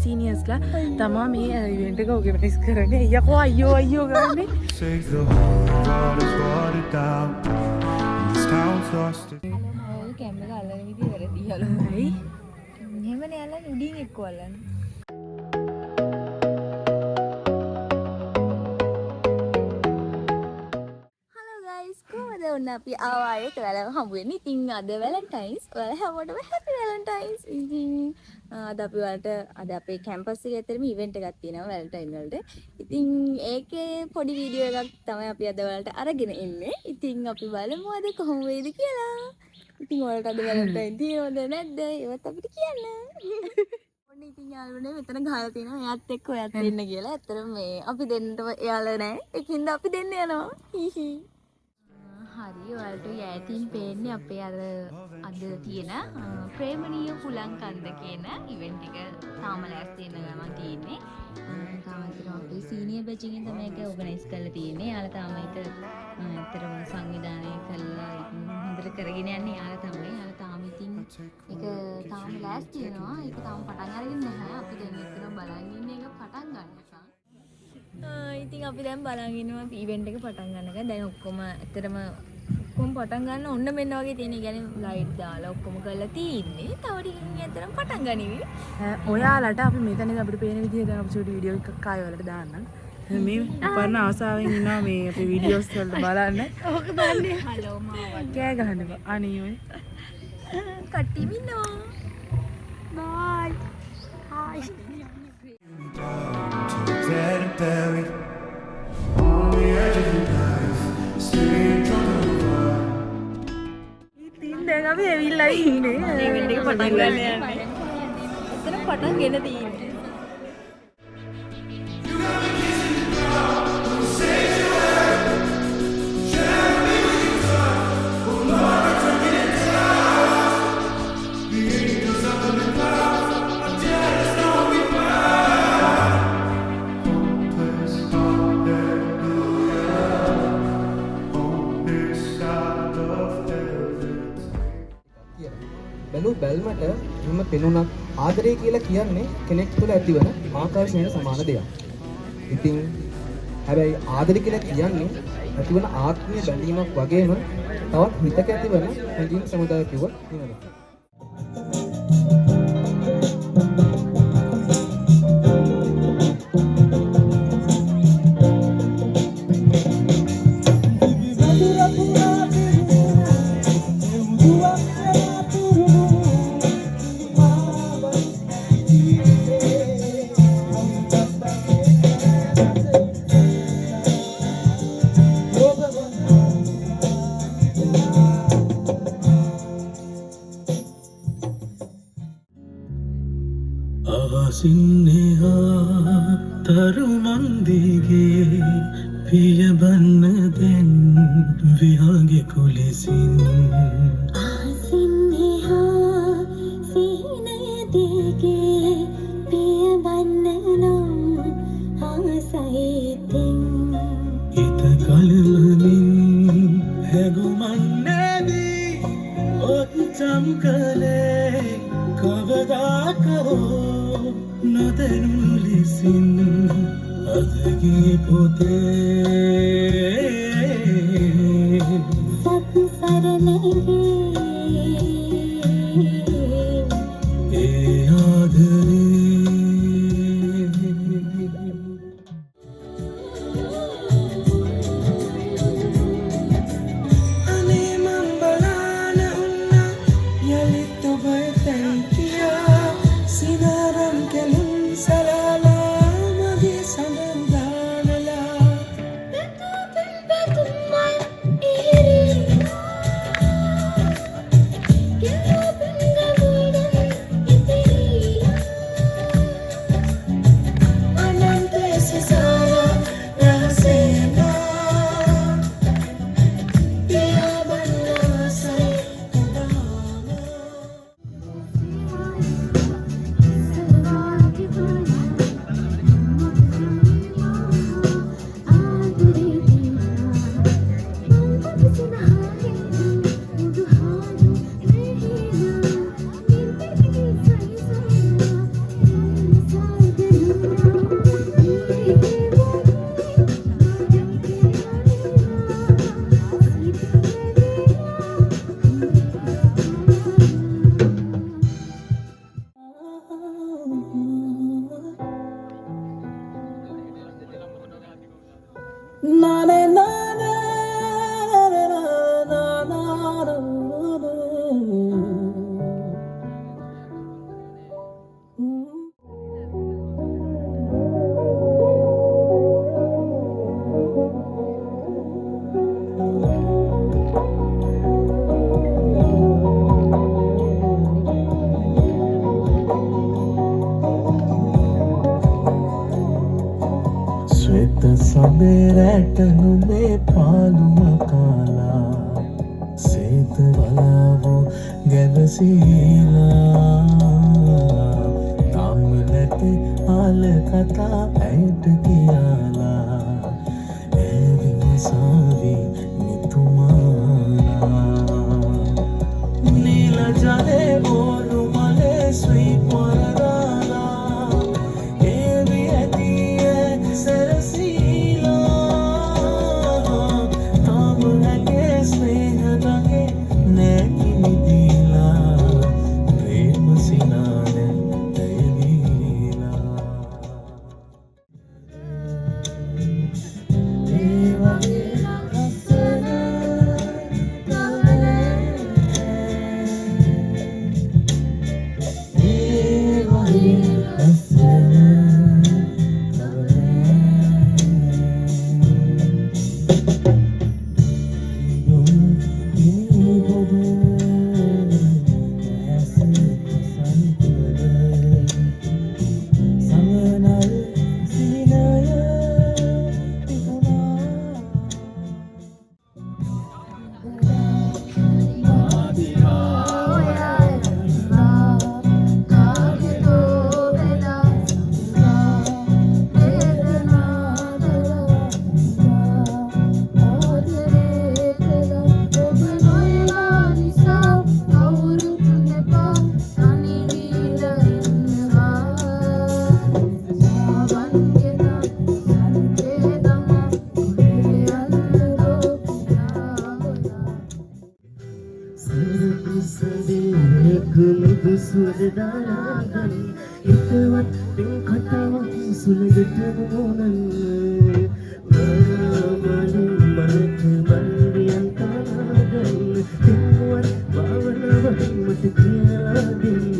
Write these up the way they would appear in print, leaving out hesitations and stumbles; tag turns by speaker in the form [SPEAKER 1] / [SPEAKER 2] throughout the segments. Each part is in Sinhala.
[SPEAKER 1] සීනියර්ස්ලා තමා මේ ඉවෙන්ට් එක ඕගනයිස් කරන්නේ. අයියෝ අයියෝ අයියෝ ගානේ.
[SPEAKER 2] කැමරා අල්ලන විදිහ වැරදි හලෝ.
[SPEAKER 1] ඇයි?
[SPEAKER 2] එහෙමනේ අල්ලන්නේ උඩින් එක්ක අල්ලන්නේ. කොහොමද ඔන්න අපි ආවායේ ඔයාලව හම්බ වෙන්නේ. ඉතින් අද වැලන්ටයින්ස්. ඔයාලා හැමෝටම හැපි වැලන්ටයින්ස්. ඉතින් අද අපි වලට අද අපේ කැම්පස් එකේ ඇත්තටම ඉවෙන්ට් එකක් තියෙනවා වැලන්ටයින් වලට. ඉතින් ඒකේ පොඩි වීඩියෝ එකක් තමයි අපි අද වලට අරගෙන ඉන්නේ. ඉතින් අපි බලමු අද කොහොම වෙයිද කියලා. ඉතින් ඔයාලට අද වැලන්ටයින් තියෙනවද නැද්ද? ඒවත් අපිට කියන්න. ඔන්න ඉතින් යාළුවනේ මෙතන ගහලා තියෙනවා එයාත් එක්ක ඔයත් දෙන්න කියලා. ඇත්තටම මේ අපි දෙන්නටම එයාලා නැහැ. ඒකින්ද අපි දෙන්න යනවා. හි හරි ඔයාලට ඈතින් පේන්නේ අපේ අර අද තියෙන ප්‍රේමණීය පුලංකන්ද කියන ඉවෙන්ට් එක තාම ලෑස්ති වෙන ගමන් තියෙන්නේ. තාම අපේ සීනියර් බැච් එකෙන් තමයි ඒක ඕගනයිස් කරලා තියෙන්නේ. යාලා තාම ඒක ඇත්තටම සංවිධානය කරලා හොඳට කරගෙන යන්නේ යාලා තමයි. යාලා තාම ඉතින් ඒක තාම ලෑස්ති වෙනවා. ඒක තාම පටන් අරගෙන නැහැ. අපි දැන් එතන බලන් ඉන්නේ ඒක පටන් ගන්නකම්. ඉතින් අපි දැන් බලන් ඉන්නවා ඉවෙන්ට් එක පටන් ගන්නකම්. දැන් ඔක්කොම ඇත්තටම ඔක්කොම පටන් ගන්න ඔන්න මෙන්න වගේ තියෙන. يعني ලයිට් දාලා ඔක්කොම කරලා තියෙන්නේ. තව ටිකකින් ඇත්තටම පටන් ගනිවි.
[SPEAKER 1] ඔයාලට අපි මෙතනදී අපිට පේන විදිහට දැන් අපි චූටි වීඩියෝ එකක් ආයෙ වලට දාන්නම්. මේ උපන්න ආසාවෙන් ඉන්නවා මේ අපේ වීඩියෝස් වලට බලන්න.
[SPEAKER 2] ඕක දාන්නේ. හලෝ මාවත්.
[SPEAKER 1] කෑ ගහන්න බා. අනේ ඔය.
[SPEAKER 2] කට්ටියම ඉන්නවා. බයි. Hi.
[SPEAKER 3] Dead and buried on the edge of your life, staying drunk on the bar.
[SPEAKER 1] ඉතින් දැන් අපි ඇවිල්ලා ඉන්නේ.
[SPEAKER 2] ඉවෙන්ට් එක පටන් ගන්න යන්නේ. එතන පටන් ගෙන තියෙන්නේ.
[SPEAKER 4] බැලුමට එහෙම පෙනුනත් ආදරය කියලා කියන්නේ කෙනෙක් තුළ ඇතිවන ආකර්ෂණයට සමාන දෙයක්. ඉතින් හැබැයි ආදරය කියලා කියන්නේ ඇතිවන ආත්මීය බැඳීමක් වගේම තවත් හිතක ඇතිවන හැඟීම් සමුදායක් කිව්වොත් වෙනවා.
[SPEAKER 3] සින්නෙහා තරුමන්දිගේ පියබන්න දෙන් විහාගේ කුලෙසින්
[SPEAKER 5] ආසින්නෙහා සිහිනයදිගේ පියබන්න නම් ආසයිතින්
[SPEAKER 3] හිත කලවමින් හැගුමන්නේදී ඔච්චම් කලේ කවදාකෝ නොදැනුණු ලෙසින් අදගේ පොතේ
[SPEAKER 5] සත්සරණගේ
[SPEAKER 3] ඒ ආදරේ අනේ මං බලාන උන්නා යලිත් ඔබ එතැන් කියා සිනාරම් කෙලින් සලාලා මගේ සඳන් දානලා
[SPEAKER 5] බතුපින් බතුමයි ඉහිරි කෙලපින් ගමුඩන් ඉතිරිලා
[SPEAKER 3] අනන්ත සසාර රහසේනා පියා බන්නවසයි ඔබාම
[SPEAKER 6] හිත සබේරට නුඹේ පාළුම කාලා සේත වලාවෝ ගැවසීලා තාම නැති ආල කතා ඇයට කියලා ඇවිමසාවි නිතුමානා නීල ජලේ බෝලු මලේ ස්වීප් වරදාලා ඒවි ඇතියේ සැරසීලා තාම නැගේ ස්නේහදගේ නැකිමිදීලා ප්‍රේම සිනාන ඇයවීලා සුවදදාගන් හිතවත් පින් කතාවක් සුළඟට මොනන්න මලින් මනට බන්දියන් තාගන්න පින්වත් භාවනාවක් මට කියලා දෙන්න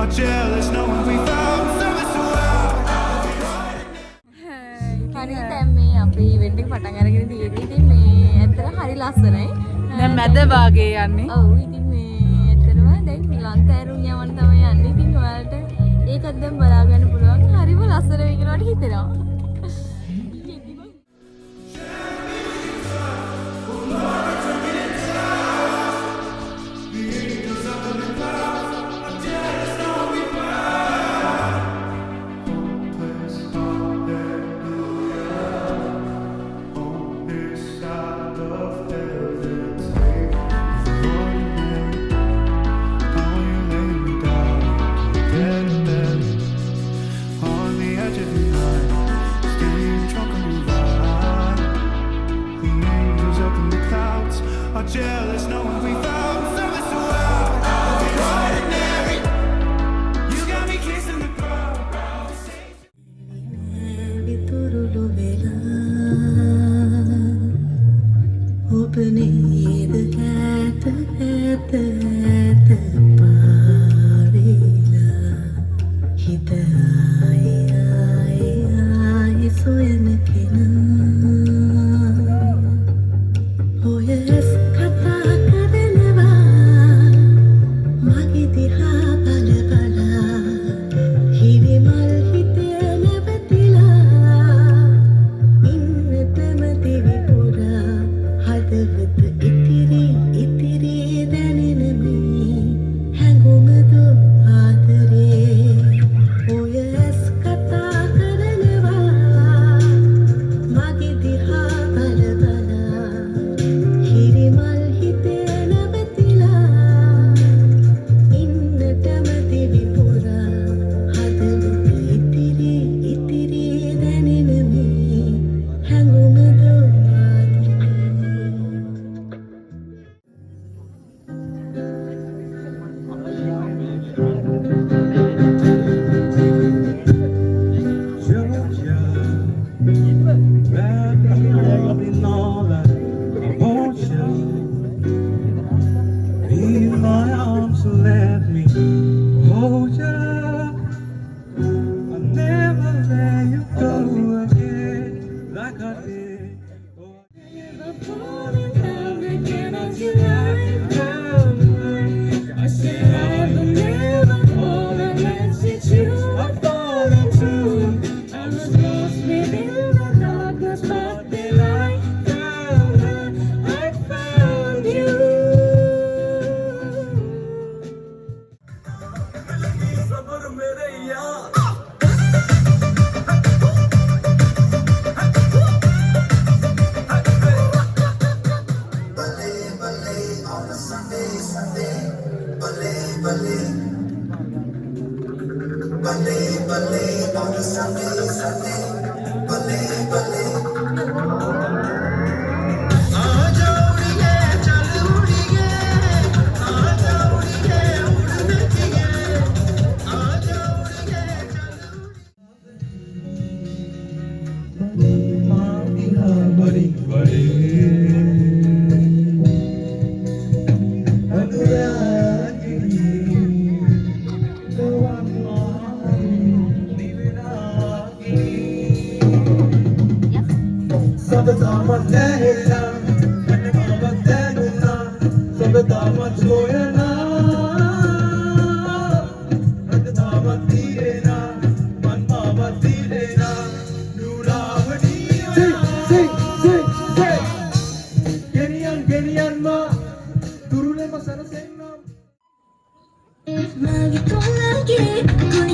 [SPEAKER 3] are jealous knowing we found so well.
[SPEAKER 2] හරි දැන් මේ අපේ ඉවෙන්ට් එක පටන් අරගෙන තියෙන්නේ. ඉතින් මේ ඇත්තට හරි ලස්සනයි.
[SPEAKER 1] දැන් මැද වාගේ යන්නේ.
[SPEAKER 2] ඔව් ඉතින් මේ ඇත්තටම දැන් ලංකාරුන් යවන්න තමයි යන්නේ. ඉතින් ඔයාලට ඒකත් දැන් බලා ගන්න පුළුවන්. හරිම ලස්සන වෙයි කියලා මට හිතෙනවා.
[SPEAKER 3] On the edge of your mind,
[SPEAKER 6] बड़ी बड़ी अनुरागिनी सब दामन लहरा मन मामत तैनुना सब दामन सोयना रत दामन तीरेना मन मामत तीरेना नूरावनी Genian ma turule masana senna
[SPEAKER 5] मागे तुम लगे